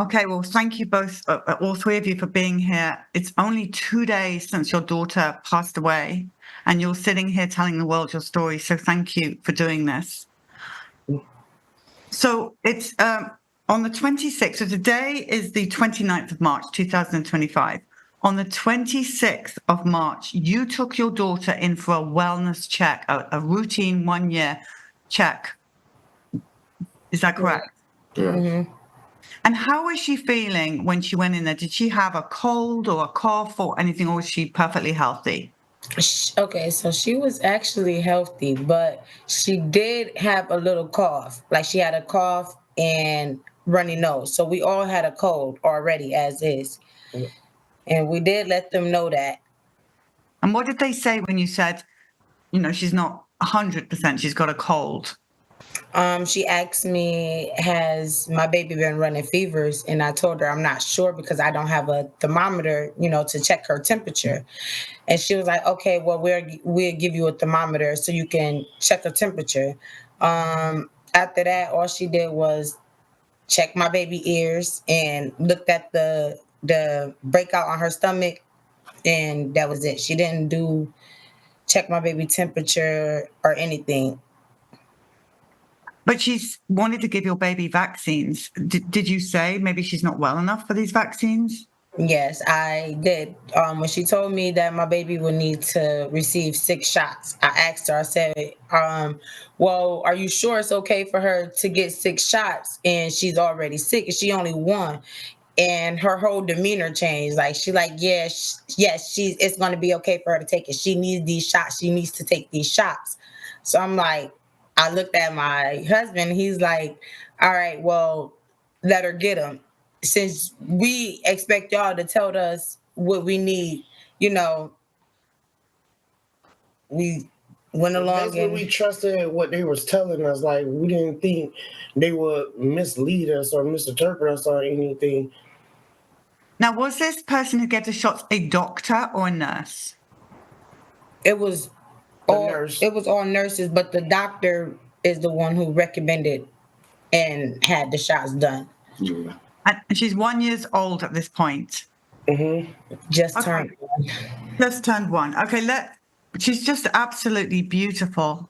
Okay, well, thank you both, all three of you, for being here. It's only 2 days since your daughter passed away, and you're sitting here telling the world your story. So thank you for doing this. So it's on the 26th. So today is the 29th of March, 2025. On the 26th of March, you took your daughter in for a wellness check, a routine 1-year check. Is that correct? Yeah. Mm-hmm. And how was she feeling when she went in there? Did she have a cold or a cough or anything, or was she perfectly healthy? Okay, so she was actually healthy, but she did have a little cough. Like she had a cough and runny nose. So we all had a cold already as is. And we did let them know that. And what did they say when you said, she's not 100%, she's got a cold? She asked me, has my baby been running fevers? And I told her I'm not sure because I don't have a thermometer, to check her temperature. And she was like, okay, well, we'll give you a thermometer so you can check her temperature. After that, all she did was check my baby ears and looked at the breakout on her stomach, and that was it. She didn't check my baby temperature or anything. But she's wanted to give your baby vaccines. Did you say maybe she's not well enough for these vaccines? Yes, I did. When she told me that my baby would need to receive 6 shots, I asked her, I said, well, are you sure it's okay for her to get 6 shots and she's already sick and she only 1? And her whole demeanor changed. Like, yes, it's going to be okay for her to take it. She needs these shots. She needs to take these shots. So I'm like, I looked at my husband. He's like, all right, well, let her get them. Since we expect y'all to tell us what we need, we went along. Basically, we trusted what they was telling us. Like, we didn't think they would mislead us or misinterpret us or anything. Now, was this person who gave the shots a doctor or a nurse? It was nurse. It was all nurses, but the doctor is the one who recommended and had the shots done. Yeah. And she's 1 year old at this point. Mm-hmm. Just turned 1. Just turned 1. Okay, she's just absolutely beautiful,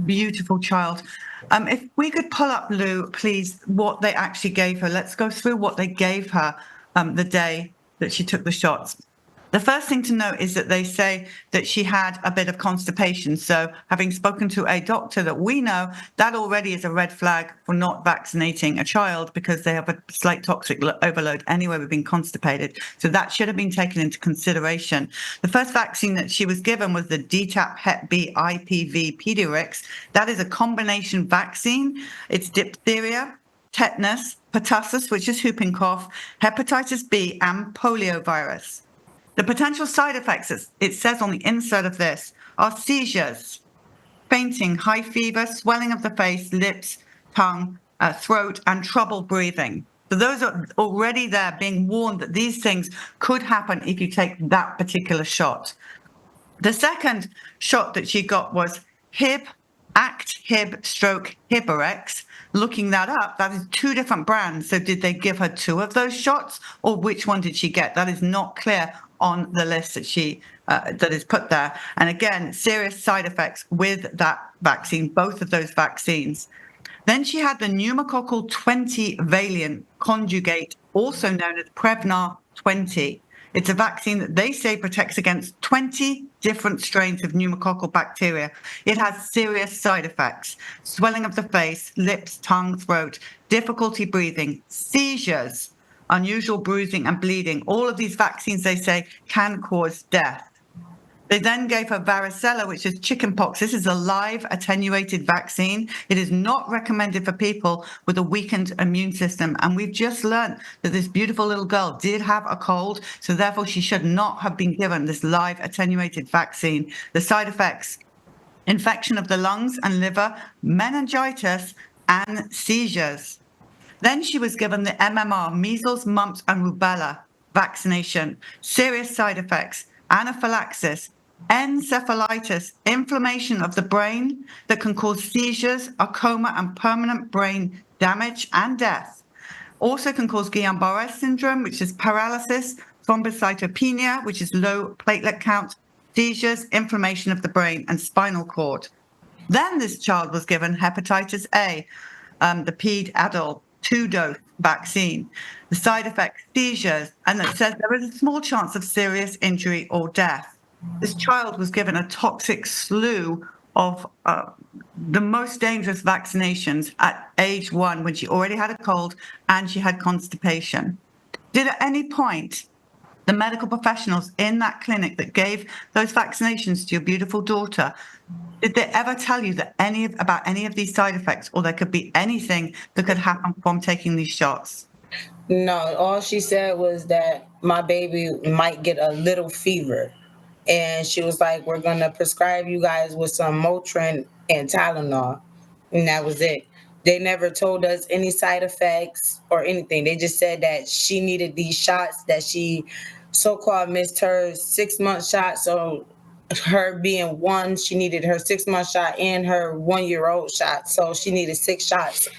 beautiful child. If we could pull up, Lou, please, what they actually gave her. Let's go through what they gave her the day that she took the shots. The first thing to note is that they say that she had a bit of constipation. So having spoken to a doctor that we know, that already is a red flag for not vaccinating a child because they have a slight toxic overload anyway with being constipated. So that should have been taken into consideration. The first vaccine that she was given was the DTaP Hep B IPV Pediatrics. That is a combination vaccine. It's diphtheria, tetanus, pertussis, which is whooping cough, hepatitis B, and poliovirus. The potential side effects, it says on the insert of this, are seizures, fainting, high fever, swelling of the face, lips, tongue, throat, and trouble breathing. So those are already there, being warned that these things could happen if you take that particular shot. The second shot that she got was Hiberex. Looking that up, that is 2 different brands. So did they give her 2 of those shots, or which one did she get? That is not clear on the list that is put there. And again, serious side effects with that vaccine, both of those vaccines. Then she had the pneumococcal 20-valent conjugate, also known as Prevnar 20. It's a vaccine that they say protects against 20 different strains of pneumococcal bacteria. It has serious side effects: swelling of the face, lips, tongue, throat, difficulty breathing, seizures, unusual bruising and bleeding. All of these vaccines, they say, can cause death. They then gave her varicella, which is chickenpox. This is a live attenuated vaccine. It is not recommended for people with a weakened immune system. And we've just learned that this beautiful little girl did have a cold, so therefore she should not have been given this live attenuated vaccine. The side effects: infection of the lungs and liver, meningitis, and seizures. Then she was given the MMR, measles, mumps, and rubella vaccination. Serious side effects: anaphylaxis, encephalitis, inflammation of the brain that can cause seizures, a coma, and permanent brain damage and death. Also can cause Guillain-Barré syndrome, which is paralysis, thrombocytopenia, which is low platelet count, seizures, inflammation of the brain, and spinal cord. Then this child was given hepatitis A, the ped adult 2-dose vaccine. The side effects, seizures, and it says there is a small chance of serious injury or death. This child was given a toxic slew of the most dangerous vaccinations at age 1 when she already had a cold and she had constipation. Did at any point the medical professionals in that clinic that gave those vaccinations to your beautiful daughter, did they ever tell you that about any of these side effects, or there could be anything that could happen from taking these shots? No, all she said was that my baby might get a little fever. And she was like, we're going to prescribe you guys with some Motrin and Tylenol. And that was it. They never told us any side effects or anything. They just said that she needed these shots, that she so-called missed her 6-month shot. So her being 1, she needed her 6-month shot and her 1-year-old shot. So she needed 6 shots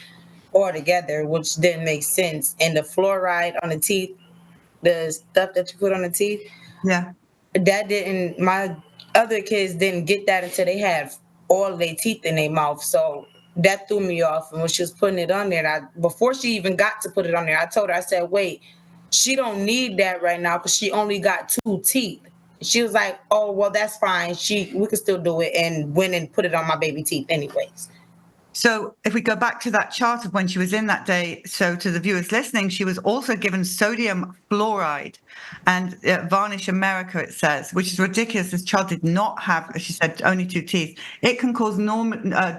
altogether, which didn't make sense. And the fluoride on the teeth, the stuff that you put on the teeth, Yeah. that didn't, my other kids didn't get that until they had all of their teeth in their mouth. So that threw me off. And when she was putting it on there, before she even got to put it on there, I told her, I said, wait, she don't need that right now because she only got 2 teeth. She was like, oh, well, that's fine. We can still do it, and went and put it on my baby teeth anyways. So if we go back to that chart of when she was in that day, so to the viewers listening, she was also given sodium fluoride and Varnish America, it says, which is ridiculous. This child did not have, as she said, only 2 teeth. It can cause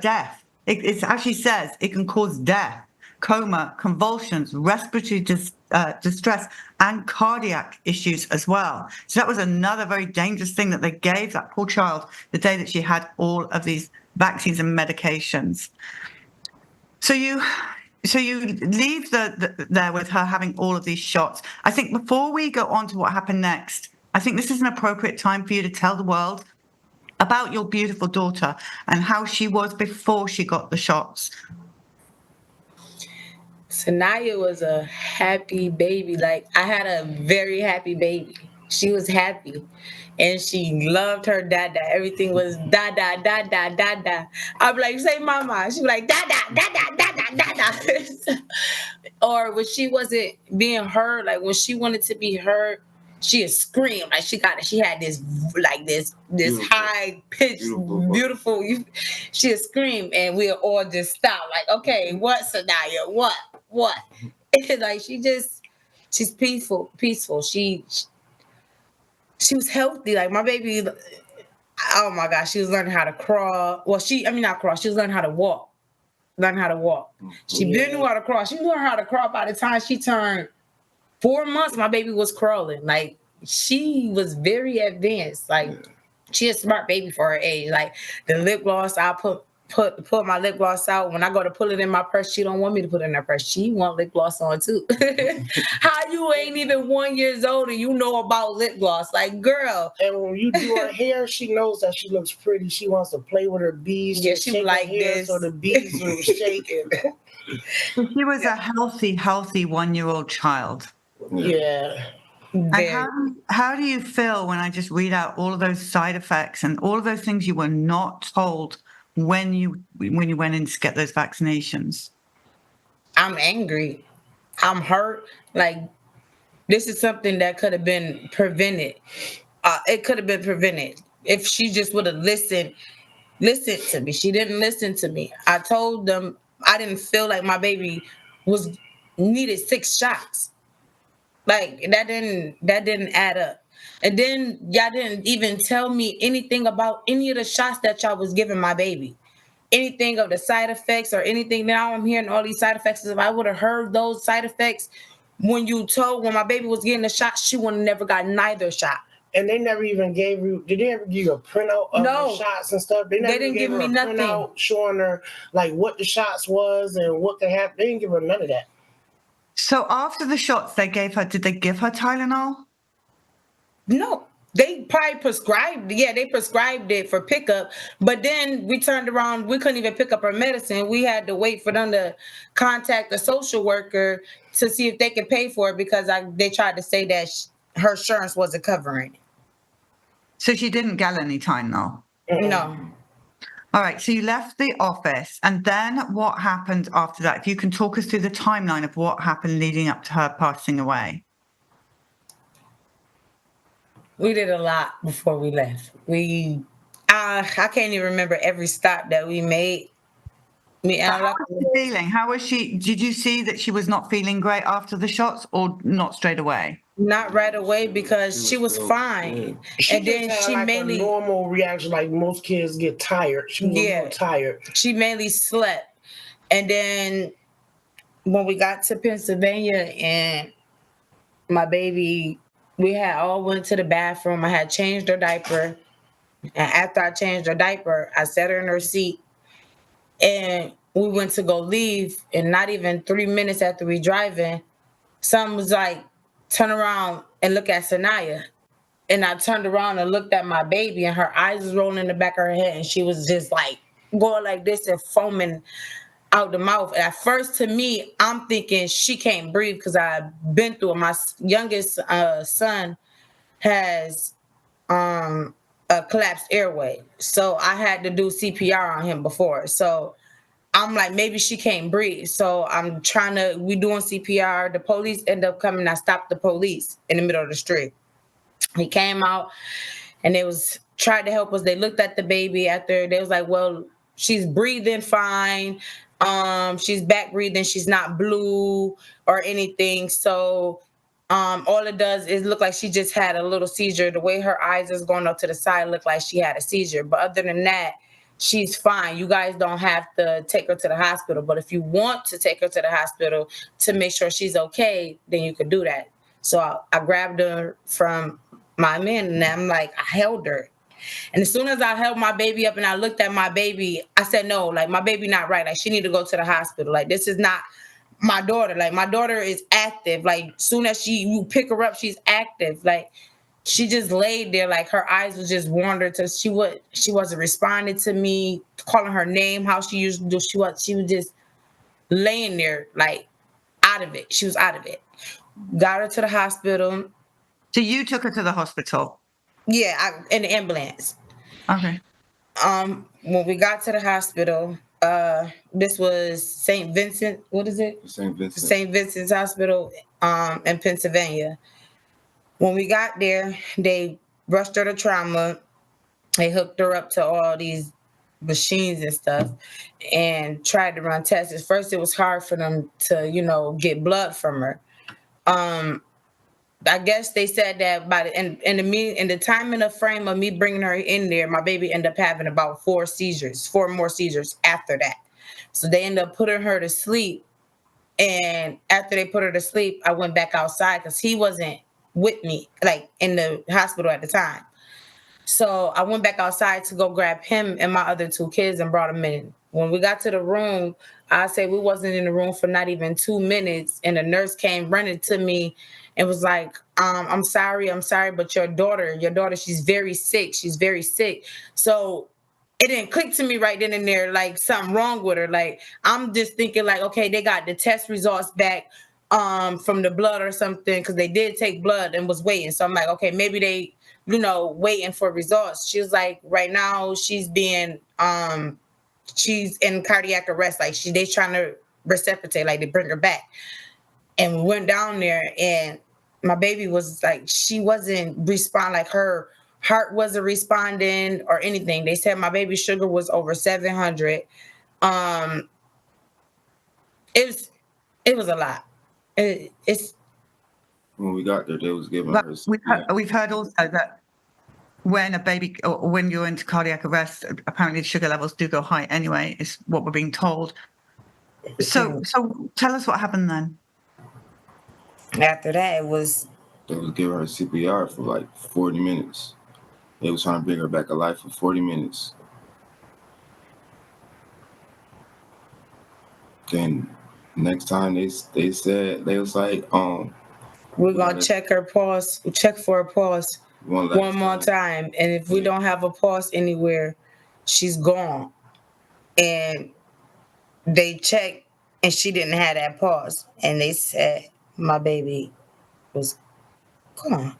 death. It actually says it can cause death, coma, convulsions, respiratory distress, and cardiac issues as well. So that was another very dangerous thing that they gave that poor child the day that she had all of these vaccines and medications. So you leave there with her having all of these shots. I think before we go on to what happened next, I think this is an appropriate time for you to tell the world about your beautiful daughter and how she was before she got the shots. Sanaya was a happy baby. Like, I had a very happy baby. She was happy. And she loved her dada. Everything was dada, dada, dada. I'd be like, say mama. She'd be like, dada, dada, dada, dada. Or when she wasn't being heard, like when she wanted to be heard, she'd scream. Like she had this high pitched, beautiful. She'd scream, and we'd all just stop. Like, okay, what, Sanaya? What? Like she's peaceful. She was healthy. Like my baby, oh my gosh, she was learning how to crawl. Well, not crawl. She was learning how to walk. She didn't know how to crawl. She learned how to crawl by the time she turned 4 months. My baby was crawling. Like, she was very advanced. Like, she a smart baby for her age. Like, the lip gloss, I'll put my lip gloss out. When I go to pull it in my purse, she don't want me to put it in her purse. She want lip gloss on too. How you ain't even 1 year old and you know about lip gloss? Like, girl. And when you do her hair, she knows that she looks pretty. She wants to play with her beads. Yeah, she like this. So the beads are shaking. She was a healthy 1-year-old child. Yeah. And how do you feel when I just read out all of those side effects and all of those things you were not told when you went in to get those vaccinations? I'm angry. I'm hurt. Like, this is something that could have been prevented. It could have been prevented if she just would have listened to me. She didn't listen to me. I told them I didn't feel like my baby needed 6 shots. Like, that didn't add up. And then y'all didn't even tell me anything about any of the shots that y'all was giving my baby. Anything of the side effects or anything. Now I'm hearing all these side effects. If I would have heard those side effects when my baby was getting the shot, she would have never got neither shot. And they never even did they ever give you a printout of the shots and stuff? They didn't give me nothing. Printout showing her like what the shots was and what could happen. They didn't give her none of that. So after the shots they gave her, did they give her Tylenol? No, They probably prescribed, they prescribed it for pickup, but then we turned around, we couldn't even pick up her medicine. We had to wait for them to contact the social worker to see if they could pay for it because they tried to say that her insurance wasn't covering it. So she didn't get any time though? No. All right, so you left the office, and then what happened after that? If you can talk us through the timeline of what happened leading up to her passing away. We did a lot before we left. I can't even remember every stop that we made. How was she feeling? How was she? Did you see that she was not feeling great after the shots, or not straight away? Not right away because she was fine. She And then just had she like mainly a normal reaction, like most kids get tired. She was a little tired. She mainly slept. And then when we got to Pennsylvania and my baby, we had all went to the bathroom. I had changed her diaper. And after I changed her diaper, I set her in her seat and we went to go leave. And not even 3 minutes after we driving, someone was like, turn around and look at Sanaya. And I turned around and looked at my baby and her eyes was rolling in the back of her head. And she was just like going like this and foaming out the mouth. And at first, to me, I'm thinking she can't breathe because I've been through it. My youngest son has a collapsed airway. So I had to do CPR on him before. So I'm like, maybe she can't breathe. So we doing CPR. The police end up coming. I stopped the police in the middle of the street. He came out and they tried to help us. They looked at the baby after. They was like, well, she's breathing fine. She's back breathing. She's not blue or anything. So all it does is look like she just had a little seizure. The way her eyes is going up to the side looked like she had a seizure. But other than that, she's fine. You guys don't have to take her to the hospital. But if you want to take her to the hospital to make sure she's okay, then you could do that. So I grabbed her from my man and I'm like, I held her. And as soon as I held my baby up and I looked at my baby, I said, no, like my baby not right. Like she need to go to the hospital. Like this is not my daughter. Like my daughter is active. Like soon as you pick her up, she's active. Like she just laid there, like her eyes was just wandered to she wasn't responding to me, calling her name how she used to do. She was just laying there, like out of it. She was out of it. Got her to the hospital. So you took her to the hospital? Yeah, in the ambulance. Okay. When we got to the hospital, this was St. Vincent. What is it? St. Vincent. St. Vincent's Hospital, in Pennsylvania. When we got there, they rushed her to trauma. They hooked her up to all these machines and stuff, and tried to run tests. At first, it was hard for them to, get blood from her. I guess they said that by in the time and the frame of me bringing her in there, my baby ended up having about 4 more seizures after that. So they ended up putting her to sleep. And after they put her to sleep, I went back outside because he wasn't with me, like in the hospital at the time. So I went back outside to go grab him and my other 2 kids and brought them in. When we got to the room, I say we wasn't in the room for not even 2 minutes. And the nurse came running to me and was like, I'm sorry, but your daughter, she's very sick. She's very sick. So it didn't click to me right then and there, like something wrong with her. Like, I'm just thinking like, okay, they got the test results back from the blood or something, because they did take blood and was waiting. So I'm like, okay, maybe they, waiting for results. She was like, right now she's being, she's in cardiac arrest. Like they trying to resuscitate, like they bring her back. And we went down there and my baby was like, she wasn't responding, like her heart wasn't responding or anything. They said my baby's sugar was over 700. It was a lot. It's when we got there, they was giving her. We've heard also that when a baby, or when you're into cardiac arrest, apparently the sugar levels do go high anyway, is what we're being told. So tell us what happened then. After that, they was giving her CPR for like 40 minutes. They was trying to bring her back alive for 40 minutes. Then next time they said, they was like, we're gonna check for a pulse. One last One more time. And if we don't have a pulse anywhere, she's gone. And they checked and she didn't have that pulse. And they said my baby was gone.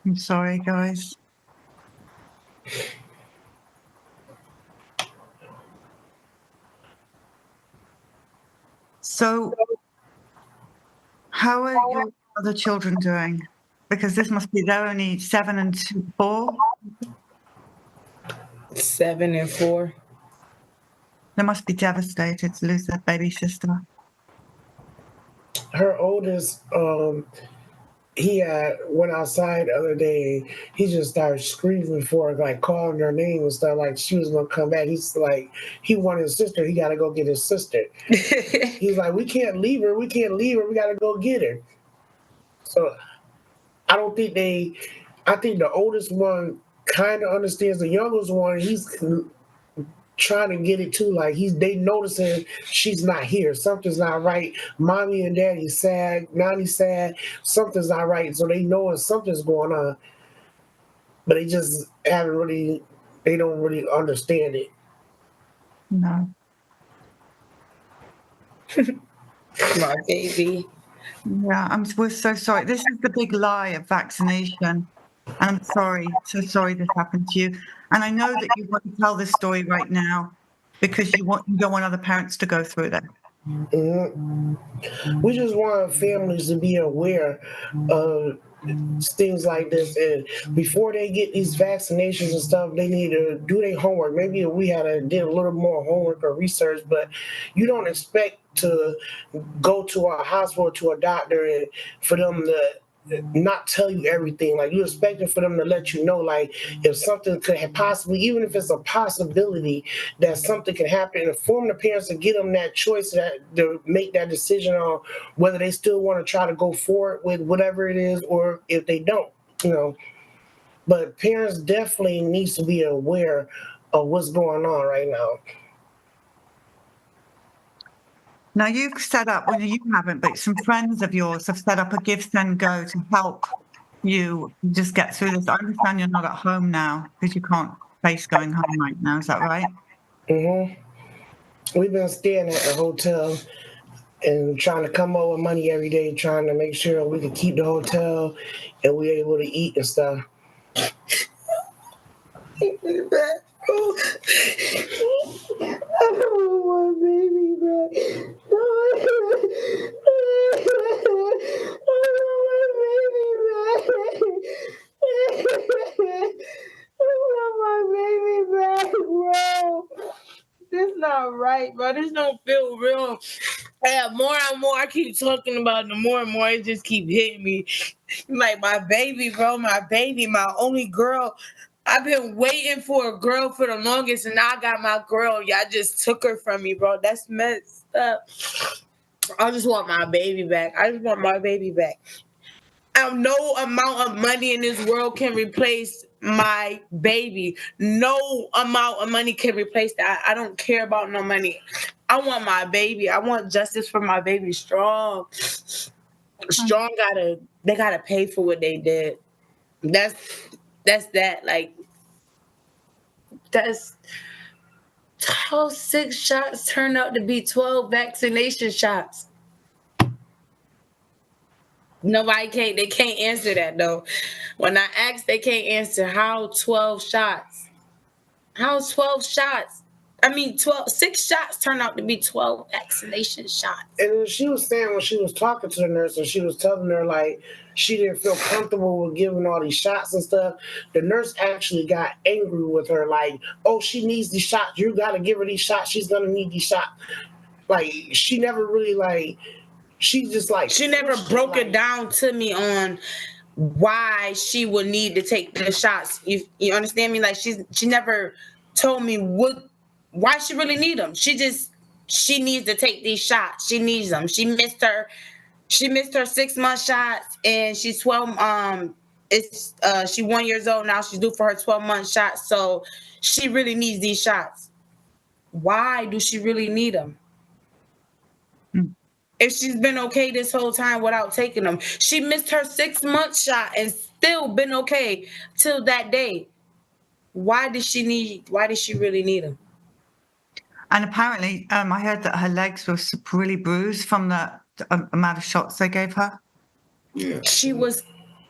I'm sorry, guys. So, how are your other children doing? Because this must be, they're only 7 and 4. 7 and 4. They must be devastated to lose their baby sister. Her oldest, he went outside the other day. He just started screaming for her, like calling her name and stuff, like she was gonna come back. He's like, he wanted his sister. He got to go get his sister. He's like, we can't leave her. We can't leave her. We got to go get her. So I don't think I think the oldest one kind of understands. The youngest one, he's trying to get it too. Like they noticing she's not here. Something's not right. Mommy and daddy sad. Nanny's sad. Something's not right. So they know something's going on, but they just haven't really. They don't really understand it. No. My baby. Yeah, we're so sorry. This is the big lie of vaccination. And I'm sorry, so sorry this happened to you. And I know that you want to tell this story right now because you don't want other parents to go through that. Mm-hmm. We just want families to be aware of things like this, and before they get these vaccinations and stuff, they need to do their homework. Maybe if we did a little more homework or research, but you don't expect to go to a hospital, to a doctor, and for them to not tell you everything. Like you expecting for them to let you know, like if something could have possibly, even if it's a possibility that something can happen, inform the parents and get them that choice, that to make that decision on whether they still want to try to go forward with whatever it is, or if they don't, But parents definitely needs to be aware of what's going on right now. Now you've set up, well, you haven't, but some friends of yours have set up a Give, Send, Go to help you just get through this. I understand you're not at home now because you can't face going home right now. Is that right? Mm-hmm. We've been staying at the hotel and trying to come up with money every day, trying to make sure we can keep the hotel and we're able to eat and stuff. Take me back. Oh. I don't want my baby back. No. I want my baby back. I want my baby back, bro. This not right, bro. This don't feel real. Yeah, more and more I keep talking about it, the more and more it just keep hitting me. Like my baby, bro, my baby, my only girl. I've been waiting for a girl for the longest, and now I got my girl. Y'all just took her from me, bro. That's messed up. I just want my baby back. I just want my baby back. No amount of money in this world can replace my baby. No amount of money can replace that. I don't care about no money. I want my baby. I want justice for my baby. Strong they gotta pay for what they did. That's that. Like that's 6 shots turned out to be 12 vaccination shots. They can't answer that though. When I asked, they can't answer how 12 shots. How 12 shots? I mean, 6 shots turned out to be 12 vaccination shots. And she was saying when she was talking to the nurse and she was telling her like she didn't feel comfortable with giving all these shots and stuff, the nurse actually got angry with her like, oh, she needs these shots. You got to give her these shots. She's going to need these shots. Like, she never really she never broke it down to me on why she would need to take the shots. You understand me? Like she never told me why she really need them. She needs to take these shots. She needs them. She missed her 6-month shots, and she's 12. She 1 year old now. She's due for her 12-month shot. So she really needs these shots. why do she really need them? If she's been okay this whole time without taking them. She missed her 6-month shot and still been okay till that day. Why did she really need them? And apparently, I heard that her legs were really bruised from the amount of shots they gave her. Yeah. She was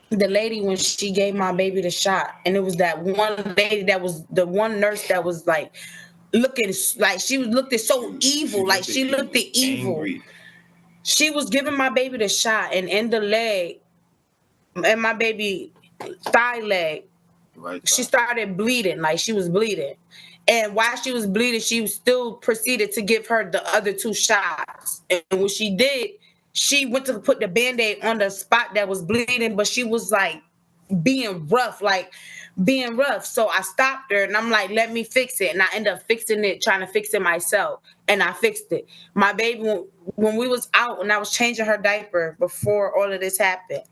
the lady when she gave my baby the shot, and it was that one lady that was the one nurse that was like looking like she was looking so evil, like she looked evil. Angry. She was giving my baby the shot, and in the leg, and my baby thigh leg, Right. she started bleeding, like she was bleeding. And while she was bleeding, she still proceeded to give her the other 2 shots. And when she did, she went to put the Band-Aid on the spot that was bleeding, but she was like being rough. So I stopped her and I'm like, let me fix it. And I ended up fixing it, trying to fix it myself. And I fixed it. My baby, when we was out and I was changing her diaper before all of this happened,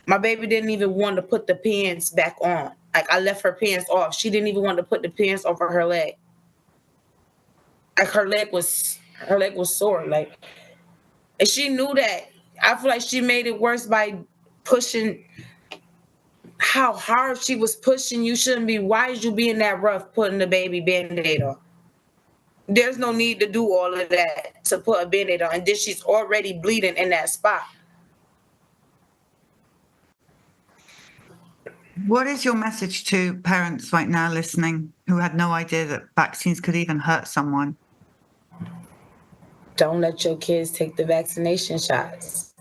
my baby didn't even want to put the pants back on. Like, I left her pants off. She didn't even want to put the pants over her leg. Like, her leg was sore. Like, and she knew that. I feel like she made it worse by pushing how hard she was pushing. You shouldn't be. Why is you being that rough putting the baby Band-Aid on? There's no need to do all of that to put a Band-Aid on. And then she's already bleeding in that spot. What is your message to parents right now listening who had no idea that vaccines could even hurt someone? Don't let your kids take the vaccination shots.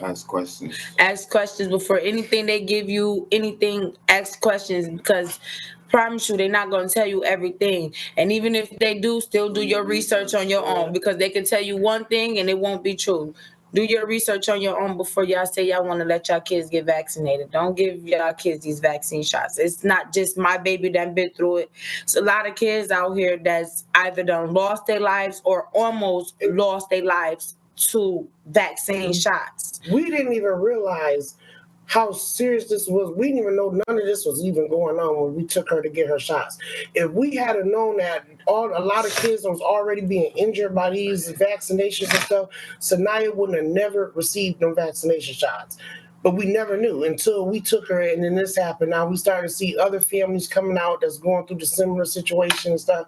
Ask questions. Ask questions before anything they give you, anything, ask questions, because promise you they're not going to tell you everything. And even if they do, still do your research on your own, because they can tell you one thing and it won't be true. Do your research on your own before y'all say y'all want to let y'all kids get vaccinated. Don't give y'all kids these vaccine shots. It's not just my baby that been through it. It's a lot of kids out here that's either done lost their lives or almost lost their lives to vaccine shots. We didn't even realize how serious this was. We didn't even know none of this was even going on when we took her to get her shots. If we had known that a lot of kids was already being injured by these vaccinations and stuff, Sanaya wouldn't have never received no vaccination shots. But we never knew until we took her, and then this happened. Now we started to see other families coming out that's going through the similar situation and stuff.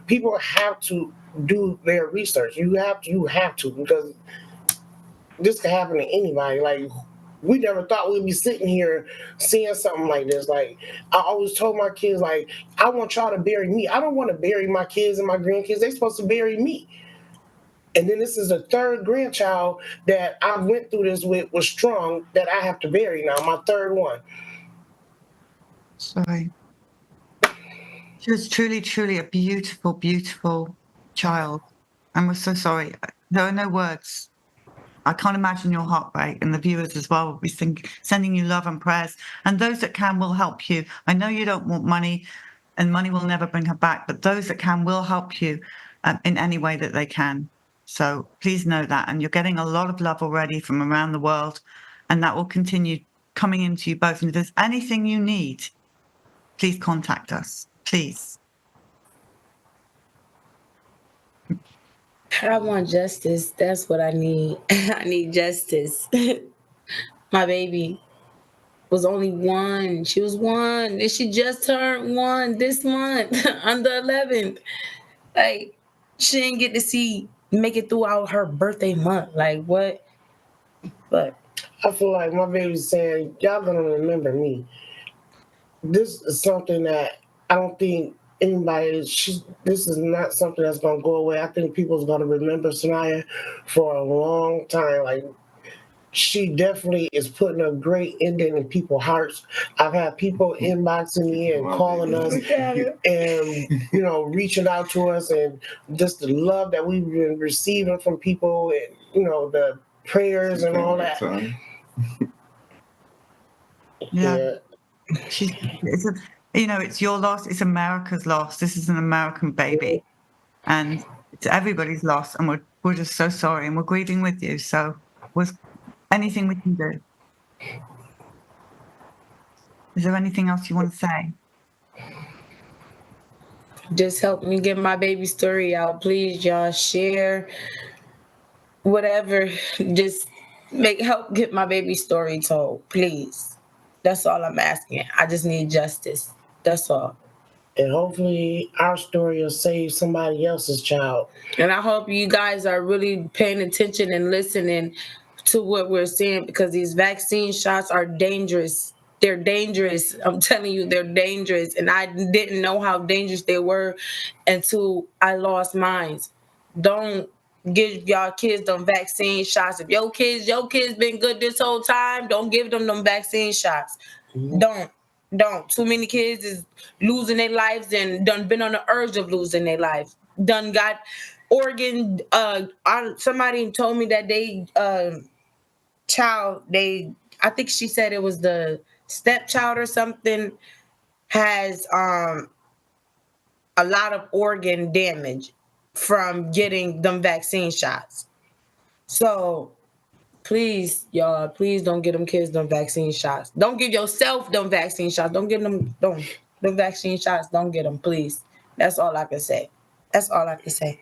People have to do their research. You have to, because this could happen to anybody. Like, we never thought we'd be sitting here seeing something like this. Like, I always told my kids, like, I want y'all to bury me. I don't want to bury my kids and my grandkids. They're supposed to bury me. And then this is the 3rd grandchild that I went through this with, was strong, that I have to bury now, my 3rd one. Sorry. She was truly, truly a beautiful, beautiful child. And we're so sorry. There are no words. I can't imagine your heartbreak, and the viewers as well will be sending you love and prayers. And those that can will help you. I know you don't want money, and money will never bring her back, but those that can will help you in any way that they can. So please know that. And you're getting a lot of love already from around the world, and that will continue coming into you both. And if there's anything you need, please contact us, please. I want justice. That's what I need. I need justice. My baby was only 1. She was 1, and she just turned 1 this month on the 11th. Like, she didn't get to make it throughout her birthday month. Like, what? But I feel like my baby's saying, y'all gonna remember me. This is something that I don't think anybody, this is not something that's going to go away. I think people's going to remember Sanaya for a long time. Like, she definitely is putting a great ending in people's hearts. I've had people inboxing me and calling us and, reaching out to us, and just the love that we've been receiving from people, and, the prayers and all that. Yeah. It's your loss. It's America's loss. This is an American baby, and it's everybody's loss. And we're just so sorry, and we're grieving with you. So, was anything we can do? Is there anything else you want to say? Just help me get my baby story out, please, y'all. Share whatever. Just help get my baby story told, please. That's all I'm asking. I just need justice. That's all. And hopefully our story will save somebody else's child. And I hope you guys are really paying attention and listening to what we're saying, because these vaccine shots are dangerous. They're dangerous. I'm telling you, they're dangerous. And I didn't know how dangerous they were until I lost mine. Don't give y'all kids them vaccine shots. If your kids been good this whole time, don't give them vaccine shots. Mhm. Don't. Too many kids is losing their lives and done been on the urge of losing their lives. Done got organ. Somebody told me that they child. I think she said it was the stepchild or something, has a lot of organ damage from getting them vaccine shots. So please, y'all, please don't get them kids them vaccine shots. Don't give yourself them vaccine shots. Don't get them vaccine shots. Don't get them, please. That's all I can say. That's all I can say.